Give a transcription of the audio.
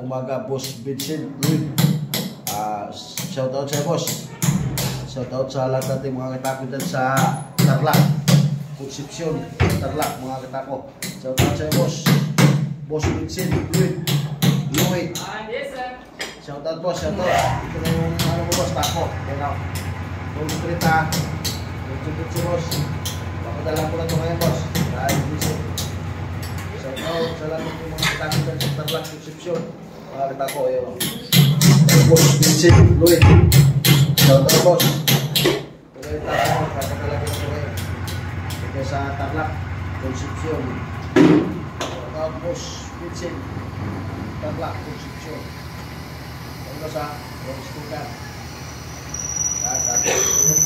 umaga, Boss Vincent Luis. Shoutout sa boss. Shoutout sa lahat natin mga katako dyan sa Tarlac, Concepcion, Tarlac mga katako. Shoutout sa boss. Boss Vincent Luis. Yes, sir. Shoutout boss, shoutout. Ito na yung ano mo boss, tako. Yan ako. Kung skrita, yung si boss. Papadala ko na ito ngayon boss. Dahil visit. Shoutout sa lahat ng mga katako dyan sa Tarlac, Concepcion. Mga katako, yun. Boss Vincent Luis. Shoutout boss. Ito yung tako, papadala ko na ito ngayon. Ito sa Tarlac, Concepcion. Shoutout boss Vincent. Tarlac, Concepcion. Ano sa sticker? At yung